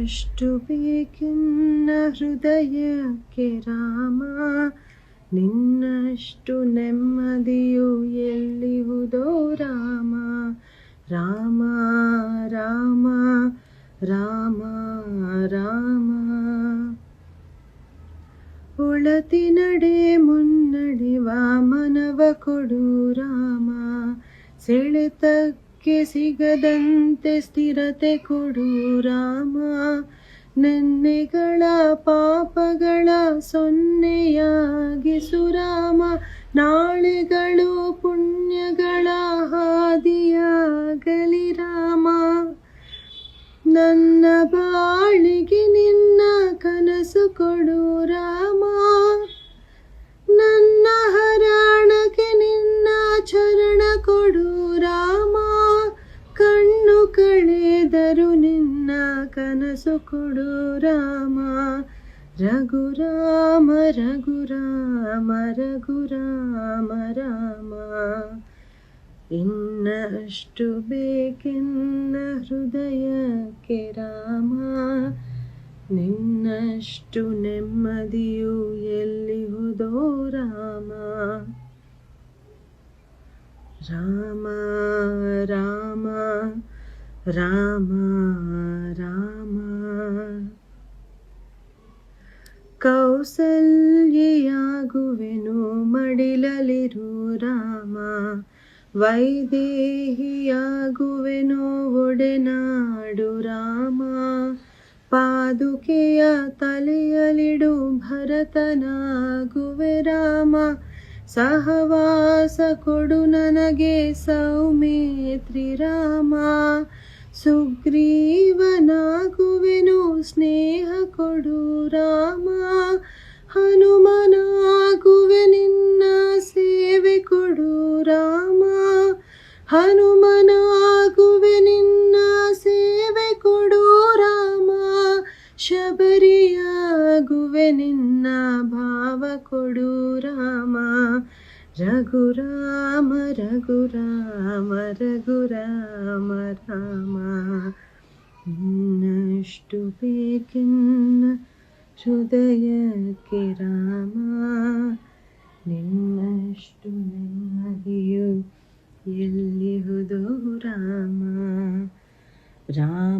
ನಿನ್ನಷ್ಟು ಬೇಕೆನ್ನ ಹೃದಯಕ್ಕೆ ರಾಮ, ನಿನ್ನಷ್ಟು ನೆಮ್ಮದಿಯು ಎಲ್ಲಿಹುದೋ ರಾಮ. ರಾಮ ರಾಮ ರಾಮ ರಾಮ. ಒಳತಿ ನಡೆ ಮುನ್ನಡೆವ ಮನವ ಕೊಡು ರಾಮ, ಸೆಳೆತಕ್ಕೆ ಸಿಗದಂತೆ ಸ್ಥಿರತೆ ಕೊಡು ರಾಮ. ನೆನ್ನೆಗಳ ಪಾಪಗಳ ಸೊನ್ನೆಯಾಗಿಸು ರಾಮ, ನಾಳೆಗಳು ಪುಣ್ಯಗಳ ಹಾದಿಯಾಗಲಿ ರಾಮ. ನನ್ನ ಬಾಳಿಗೆ ನಿನ್ನ ಕನಸು ಕೊಡು ರಾಮ, ನನ್ನ ಹರಾಣಕ್ಕೆ ನಿನ್ನ ಚರಣ ಕೊಡು ರಾಮ. ಕಣ್ಣು ಕಳೆದರು ನಿನ್ನ ಕನಸು ಕೊಡು ರಾಮ. ರಘುರಾಮ ರಘುರಾಮ ರಘುರಾಮ ರಾಮ. ಇನ್ನಷ್ಟು ಬೇಕೆನ್ನ ಹೃದಯಕ್ಕೆ ರಾಮ, ನಿನ್ನಷ್ಟು ನೆಮ್ಮದಿಯು ಎಲ್ಲಿಹುದೋ ರಾಮ. ರಾಮ ರಾಮ ರಾಮ ರಾಮ. ಕೌಸಲ್ಯೆಯಾಗುವೆನು ಮಡಿಲಲಿರು ರಾಮ, ವೈದೇಹಿಯಾಗುವೆನೋ ಒಡೆನಾಡು ರಾಮ. ಪಾದುಕೆಯ ತಲೆಯಲಿಡು ಭರತನಾಗುವೆ ರಾಮ, ಸಹವಾಸ ಕೊಡು ನನಗೆ ಸೌಮಿತ್ರಿ ರಾಮ. ಸುಗ್ರೀವನಾಗುವೆನು ಸ್ನೇಹ ಕೊಡು ರಾಮ, ಹನುಮನಾಗುವೆ ನಿನ್ನ ಸೇವೆ ಕೊಡು ರಾಮ. ಹನುಮನಾಗುವೆ ನಿನ್ನ ಸೇವೆ ಕೊಡು ರಾಮ, ಶಬರಿಯಾಗುವೆ ನಿನ್ನ ಭಾವ ಕೊಡು ರಾಮ. ರಘುರಾಮ ರಘುರಾಮ ರಘುರಾಮ ರಾಮ. ಇನ್ನಷ್ಟು ಬೇಕೆನ್ನ ಹೃದಯಕ್ಕೆ ರಾಮ, ನಿನ್ನಷ್ಟು ನೆಮ್ಮದಿಯು ಎಲ್ಲಿಹುದೋ ರಾಮ. ರಾಮ